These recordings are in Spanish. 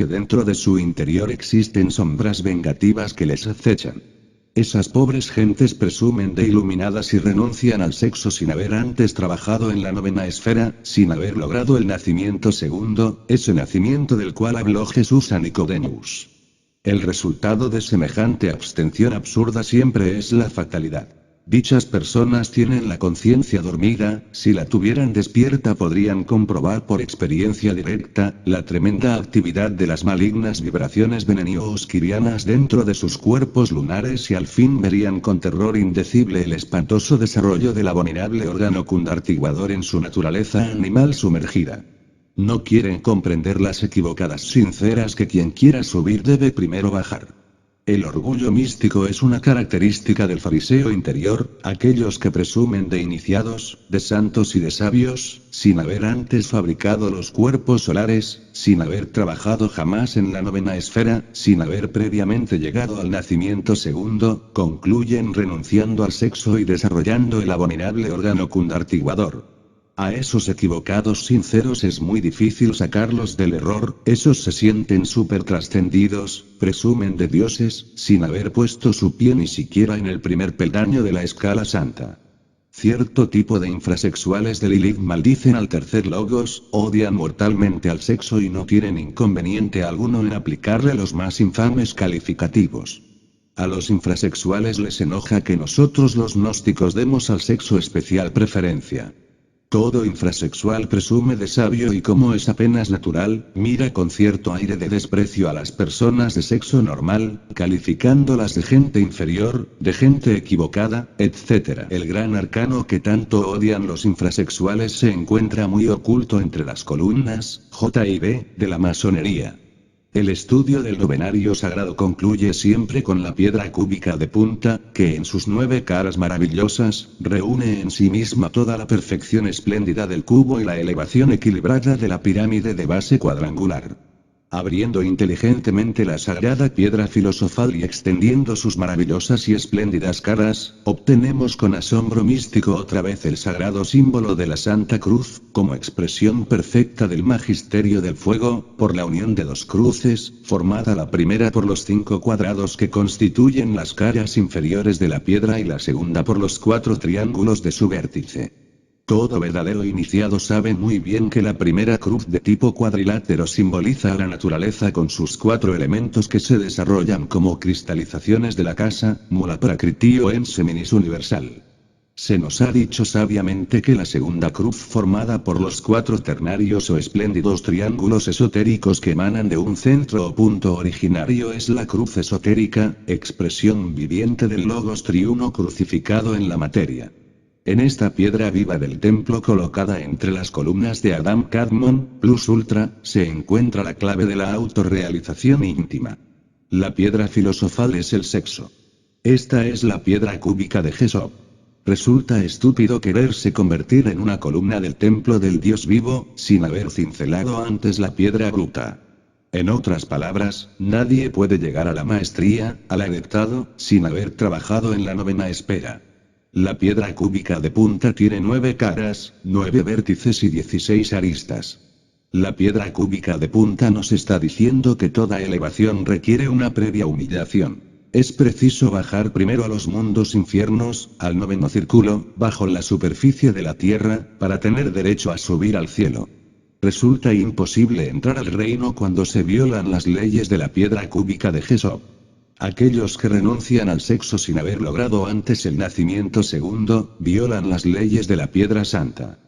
que dentro de su interior existen sombras vengativas que les acechan. Esas pobres gentes presumen de iluminadas y renuncian al sexo sin haber antes trabajado en la novena esfera, sin haber logrado el nacimiento segundo, ese nacimiento del cual habló Jesús a Nicodemus. El resultado de semejante abstención absurda siempre es la fatalidad. Dichas personas tienen la conciencia dormida, si la tuvieran despierta podrían comprobar por experiencia directa, la tremenda actividad de las malignas vibraciones veneno-osquirianas dentro de sus cuerpos lunares y al fin verían con terror indecible el espantoso desarrollo del abominable órgano cundartiguador en su naturaleza animal sumergida. No quieren comprender las equivocadas sinceras que quien quiera subir debe primero bajar. El orgullo místico es una característica del fariseo interior, aquellos que presumen de iniciados, de santos y de sabios, sin haber antes fabricado los cuerpos solares, sin haber trabajado jamás en la novena esfera, sin haber previamente llegado al nacimiento segundo, concluyen renunciando al sexo y desarrollando el abominable órgano cundartiguador. A esos equivocados sinceros es muy difícil sacarlos del error, esos se sienten supertrascendidos, presumen de dioses, sin haber puesto su pie ni siquiera en el primer peldaño de la escala santa. Cierto tipo de infrasexuales de Lilith maldicen al tercer logos, odian mortalmente al sexo y no tienen inconveniente alguno en aplicarle los más infames calificativos. A los infrasexuales les enoja que nosotros los gnósticos demos al sexo especial preferencia. Todo infrasexual presume de sabio y como es apenas natural, mira con cierto aire de desprecio a las personas de sexo normal, calificándolas de gente inferior, de gente equivocada, etc. El gran arcano que tanto odian los infrasexuales se encuentra muy oculto entre las columnas, J y B, de la masonería. El estudio del novenario sagrado concluye siempre con la piedra cúbica de punta, que en sus 9 caras maravillosas, reúne en sí misma toda la perfección espléndida del cubo y la elevación equilibrada de la pirámide de base cuadrangular. Abriendo inteligentemente la sagrada piedra filosofal y extendiendo sus maravillosas y espléndidas caras, obtenemos con asombro místico otra vez el sagrado símbolo de la Santa Cruz, como expresión perfecta del magisterio del fuego, por la unión de 2 cruces, formada la primera por los 5 cuadrados que constituyen las caras inferiores de la piedra y la segunda por los 4 triángulos de su vértice. Todo verdadero iniciado sabe muy bien que la primera cruz de tipo cuadrilátero simboliza a la naturaleza con sus 4 elementos que se desarrollan como cristalizaciones de la casa, Mula Prakriti o en Seminis universal. Se nos ha dicho sabiamente que la segunda cruz formada por los 4 ternarios o espléndidos triángulos esotéricos que emanan de un centro o punto originario es la cruz esotérica, expresión viviente del Logos triuno crucificado en la materia. En esta piedra viva del templo colocada entre las columnas de Adam Kadmon, Plus Ultra, se encuentra la clave de la autorrealización íntima. La piedra filosofal es el sexo. Esta es la piedra cúbica de Jesop. Resulta estúpido quererse convertir en una columna del templo del Dios vivo, sin haber cincelado antes la piedra bruta. En otras palabras, nadie puede llegar a la maestría, al adeptado, sin haber trabajado en la novena esfera. La piedra cúbica de punta tiene 9 caras, 9 vértices y 16 aristas. La piedra cúbica de punta nos está diciendo que toda elevación requiere una previa humillación. Es preciso bajar primero a los mundos infiernos, al 9º círculo, bajo la superficie de la tierra, para tener derecho a subir al cielo. Resulta imposible entrar al reino cuando se violan las leyes de la piedra cúbica de Jesop. Aquellos que renuncian al sexo sin haber logrado antes el nacimiento segundo, violan las leyes de la piedra santa.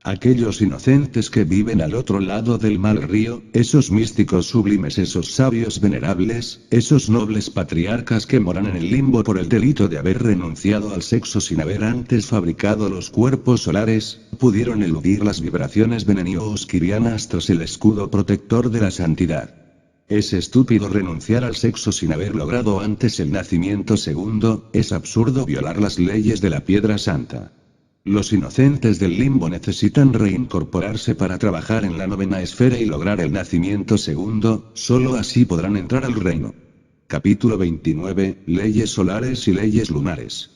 Aquellos inocentes que viven al otro lado del mal río, esos místicos sublimes, esos sabios venerables, esos nobles patriarcas que moran en el limbo por el delito de haber renunciado al sexo sin haber antes fabricado los cuerpos solares, pudieron eludir las vibraciones veneno-osquirianas tras el escudo protector de la santidad. Es estúpido renunciar al sexo sin haber logrado antes el nacimiento segundo, es absurdo violar las leyes de la piedra santa. Los inocentes del limbo necesitan reincorporarse para trabajar en la novena esfera y lograr el nacimiento segundo, solo así podrán entrar al reino. Capítulo 29, Leyes solares y leyes lunares.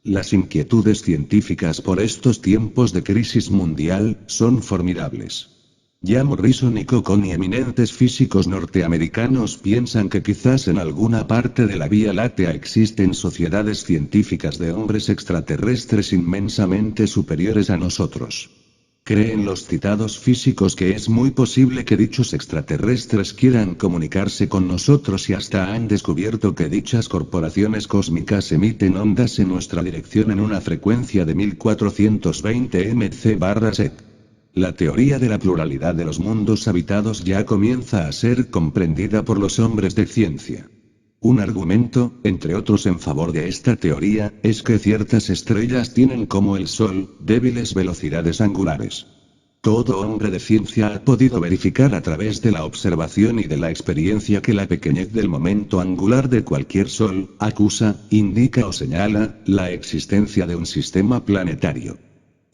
Las inquietudes científicas por estos tiempos de crisis mundial, son formidables. Ya Morrison y Cocón y eminentes físicos norteamericanos piensan que quizás en alguna parte de la Vía Láctea existen sociedades científicas de hombres extraterrestres inmensamente superiores a nosotros. Creen los citados físicos que es muy posible que dichos extraterrestres quieran comunicarse con nosotros y hasta han descubierto que dichas corporaciones cósmicas emiten ondas en nuestra dirección en una frecuencia de 1420 Mc/sec. La teoría de la pluralidad de los mundos habitados ya comienza a ser comprendida por los hombres de ciencia. Un argumento, entre otros en favor de esta teoría, es que ciertas estrellas tienen como el Sol, débiles velocidades angulares. Todo hombre de ciencia ha podido verificar a través de la observación y de la experiencia que la pequeñez del momento angular de cualquier Sol, acusa, indica o señala, la existencia de un sistema planetario.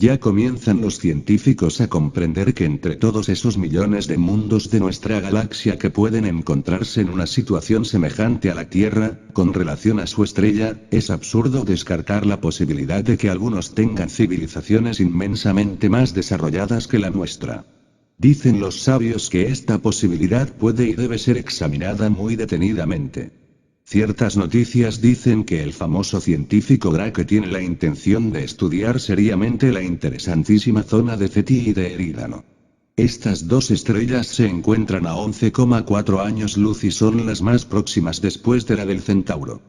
Ya comienzan los científicos a comprender que entre todos esos millones de mundos de nuestra galaxia que pueden encontrarse en una situación semejante a la Tierra, con relación a su estrella, es absurdo descartar la posibilidad de que algunos tengan civilizaciones inmensamente más desarrolladas que la nuestra. Dicen los sabios que esta posibilidad puede y debe ser examinada muy detenidamente. Ciertas noticias dicen que el famoso científico Drake tiene la intención de estudiar seriamente la interesantísima zona de Ceti y de Eridano. Estas dos estrellas se encuentran a 11,4 años luz y son las más próximas después de la del Centauro.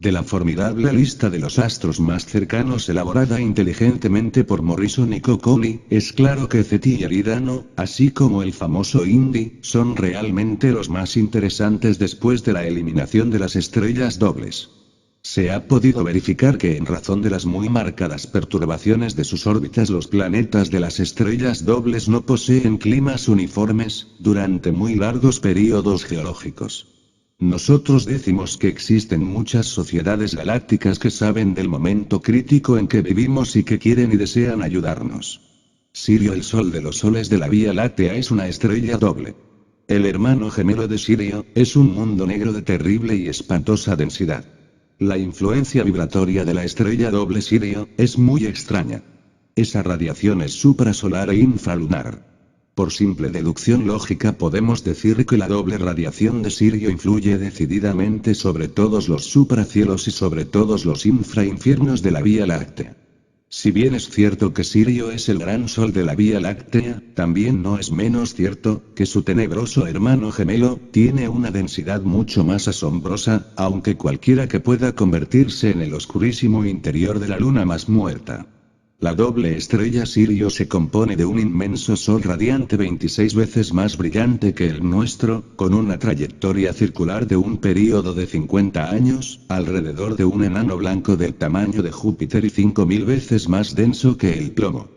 De la formidable lista de los astros más cercanos elaborada inteligentemente por Morrison y Coccoli, es claro que Ceti y Eridano, así como el famoso Indy, son realmente los más interesantes después de la eliminación de las estrellas dobles. Se ha podido verificar que en razón de las muy marcadas perturbaciones de sus órbitas los planetas de las estrellas dobles no poseen climas uniformes, durante muy largos períodos geológicos. Nosotros decimos que existen muchas sociedades galácticas que saben del momento crítico en que vivimos y que quieren y desean ayudarnos. Sirio, el sol de los soles de la Vía Láctea, es una estrella doble. El hermano gemelo de Sirio, es un mundo negro de terrible y espantosa densidad. La influencia vibratoria de la estrella doble Sirio, es muy extraña. Esa radiación es suprasolar e infralunar. Por simple deducción lógica podemos decir que la doble radiación de Sirio influye decididamente sobre todos los supracielos y sobre todos los infrainfiernos de la Vía Láctea. Si bien es cierto que Sirio es el gran sol de la Vía Láctea, también no es menos cierto que su tenebroso hermano gemelo tiene una densidad mucho más asombrosa, aunque cualquiera que pueda convertirse en el oscurísimo interior de la luna más muerta. La doble estrella Sirio se compone de un inmenso sol radiante 26 veces más brillante que el nuestro, con una trayectoria circular de un período de 50 años, alrededor de un enano blanco del tamaño de Júpiter y 5000 veces más denso que el plomo.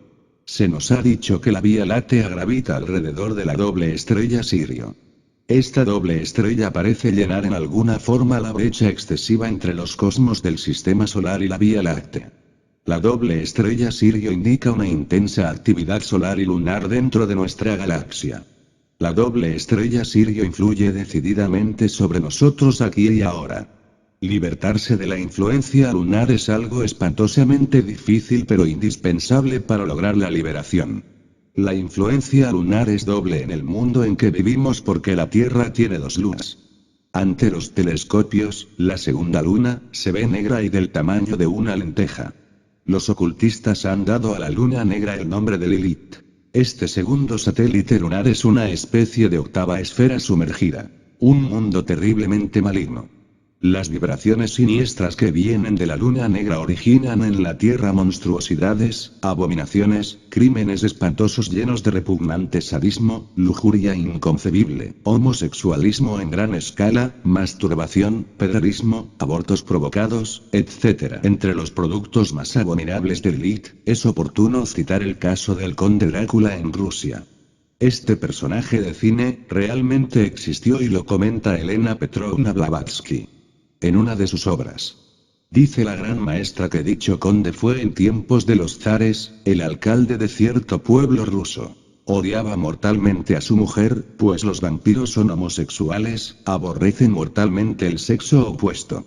Se nos ha dicho que la Vía Láctea gravita alrededor de la doble estrella Sirio. Esta doble estrella parece llenar en alguna forma la brecha excesiva entre los cosmos del Sistema Solar y la Vía Láctea. La doble estrella Sirio indica una intensa actividad solar y lunar dentro de nuestra galaxia. La doble estrella Sirio influye decididamente sobre nosotros aquí y ahora. Libertarse de la influencia lunar es algo espantosamente difícil pero indispensable para lograr la liberación. La influencia lunar es doble en el mundo en que vivimos porque la Tierra tiene dos lunas. Ante los telescopios, la segunda luna se ve negra y del tamaño de una lenteja. Los ocultistas han dado a la luna negra el nombre de Lilith. Este segundo satélite lunar es una especie de octava esfera sumergida. Un mundo terriblemente maligno. Las vibraciones siniestras que vienen de la luna negra originan en la Tierra monstruosidades, abominaciones, crímenes espantosos llenos de repugnante sadismo, lujuria inconcebible, homosexualismo en gran escala, masturbación, pederismo, abortos provocados, etc. Entre los productos más abominables de Lilith, es oportuno citar el caso del conde Drácula en Rusia. Este personaje de cine realmente existió y lo comenta Elena Petrovna Blavatsky en una de sus obras. Dice la gran maestra que dicho conde fue en tiempos de los zares, el alcalde de cierto pueblo ruso. Odiaba mortalmente a su mujer, pues los vampiros son homosexuales, aborrecen mortalmente el sexo opuesto.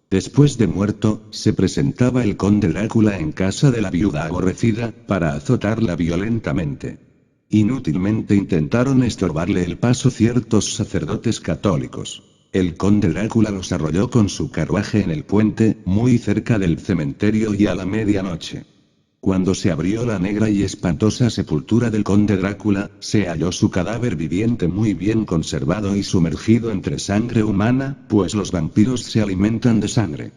Después de muerto, se presentaba el conde Drácula en casa de la viuda aborrecida, para azotarla violentamente. Inútilmente intentaron estorbarle el paso ciertos sacerdotes católicos. El conde Drácula los arrolló con su carruaje en el puente, muy cerca del cementerio y a la medianoche. Cuando se abrió la negra y espantosa sepultura del conde Drácula, se halló su cadáver viviente muy bien conservado y sumergido entre sangre humana, pues los vampiros se alimentan de sangre.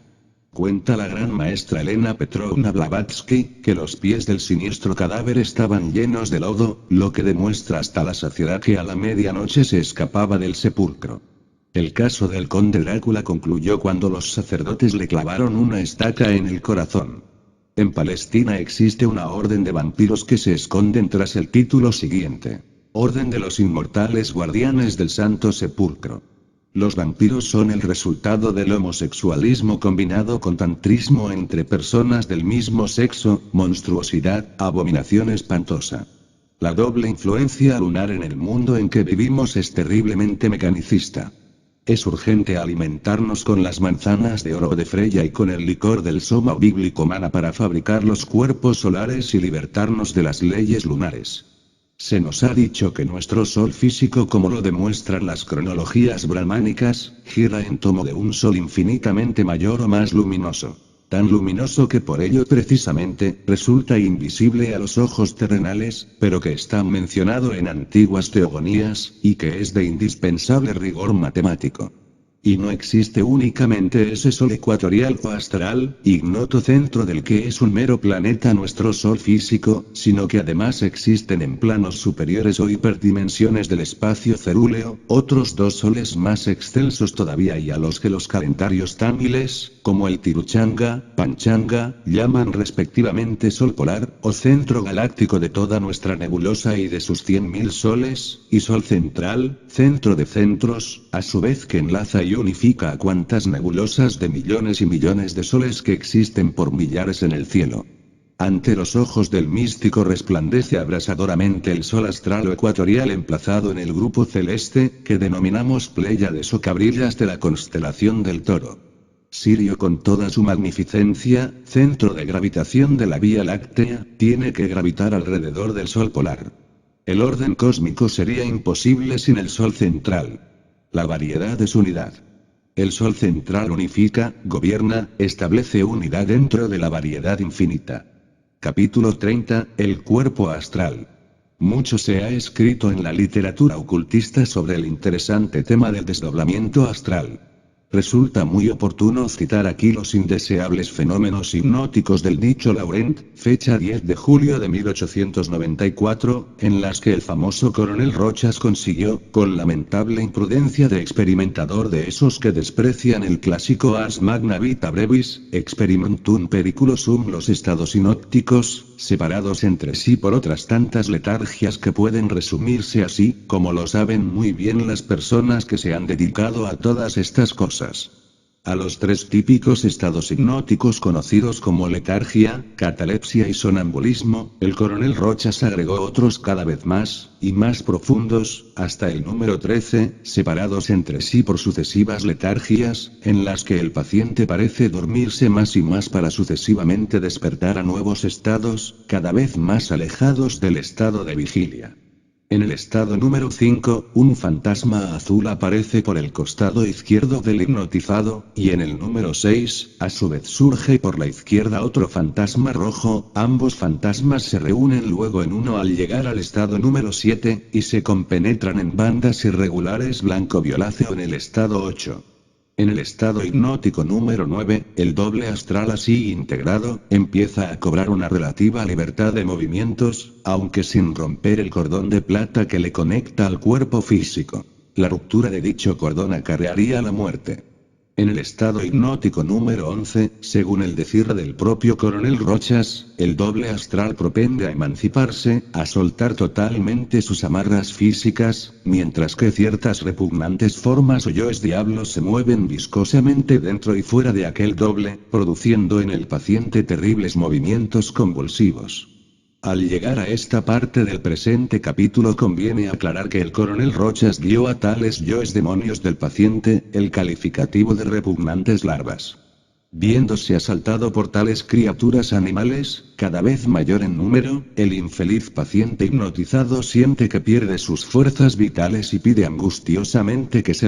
Cuenta la gran maestra Elena Petrovna Blavatsky, que los pies del siniestro cadáver estaban llenos de lodo, lo que demuestra hasta la saciedad que a la medianoche se escapaba del sepulcro. El caso del conde Drácula concluyó cuando los sacerdotes le clavaron una estaca en el corazón. En Palestina existe una orden de vampiros que se esconden tras el título siguiente: Orden de los Inmortales Guardianes del Santo Sepulcro. Los vampiros son el resultado del homosexualismo combinado con tantrismo entre personas del mismo sexo, monstruosidad, abominación espantosa. La doble influencia lunar en el mundo en que vivimos es terriblemente mecanicista. Es urgente alimentarnos con las manzanas de oro de Freya y con el licor del Soma bíblico mana para fabricar los cuerpos solares y libertarnos de las leyes lunares. Se nos ha dicho que nuestro sol físico, como lo demuestran las cronologías brahmánicas, gira en torno de un sol infinitamente mayor o más luminoso. Tan luminoso que por ello precisamente, resulta invisible a los ojos terrenales, pero que está mencionado en antiguas teogonías, y que es de indispensable rigor matemático. Y no existe únicamente ese sol ecuatorial o astral, ignoto centro del que es un mero planeta nuestro sol físico, sino que además existen en planos superiores o hiperdimensiones del espacio cerúleo, otros dos soles más excelsos todavía y a los que los calendarios tamiles, como el Tiruchanga, Panchanga, llaman respectivamente sol polar, o centro galáctico de toda nuestra nebulosa y de sus 100.000 soles, y sol central, centro de centros, a su vez que enlaza y unifica a cuantas nebulosas de millones y millones de soles que existen por millares en el cielo. Ante los ojos del místico resplandece abrasadoramente el sol astral o ecuatorial emplazado en el grupo celeste, que denominamos Pléyades o cabrillas de la constelación del Toro. Sirio, con toda su magnificencia, centro de gravitación de la Vía Láctea, tiene que gravitar alrededor del Sol polar. El orden cósmico sería imposible sin el Sol central. La variedad es unidad. El Sol central unifica, gobierna, establece unidad dentro de la variedad infinita. Capítulo 30, el cuerpo astral. Mucho se ha escrito en la literatura ocultista sobre el interesante tema del desdoblamiento astral. Resulta muy oportuno citar aquí los indeseables fenómenos hipnóticos del dicho Laurent, fecha 10 de julio de 1894, en las que el famoso coronel Rochas consiguió, con lamentable imprudencia de experimentador de esos que desprecian el clásico Ars Magna Vita Brevis, experimentum periculosum, los estados sinópticos, separados entre sí por otras tantas letargias que pueden resumirse así, como lo saben muy bien las personas que se han dedicado a todas estas cosas. A los tres típicos estados hipnóticos conocidos como letargia, catalepsia y sonambulismo, el coronel Rochas agregó otros cada vez más, y más profundos, hasta el número 13, separados entre sí por sucesivas letargias, en las que el paciente parece dormirse más y más para sucesivamente despertar a nuevos estados, cada vez más alejados del estado de vigilia. En el estado número 5, un fantasma azul aparece por el costado izquierdo del hipnotizado, y en el número 6, a su vez surge por la izquierda otro fantasma rojo, ambos fantasmas se reúnen luego en uno al llegar al estado número 7, y se compenetran en bandas irregulares blanco-violáceo en el estado 8. En el estado hipnótico número 9, el doble astral así integrado, empieza a cobrar una relativa libertad de movimientos, aunque sin romper el cordón de plata que le conecta al cuerpo físico. La ruptura de dicho cordón acarrearía la muerte. En el estado hipnótico número 11, según el decir del propio coronel Rochas, el doble astral propende a emanciparse, a soltar totalmente sus amarras físicas, mientras que ciertas repugnantes formas o yoes diablos se mueven viscosamente dentro y fuera de aquel doble, produciendo en el paciente terribles movimientos convulsivos. Al llegar a esta parte del presente capítulo conviene aclarar que el coronel Rochas dio a tales yoes demonios del paciente, el calificativo de repugnantes larvas. Viéndose asaltado por tales criaturas animales, cada vez mayor en número, el infeliz paciente hipnotizado siente que pierde sus fuerzas vitales y pide angustiosamente que se le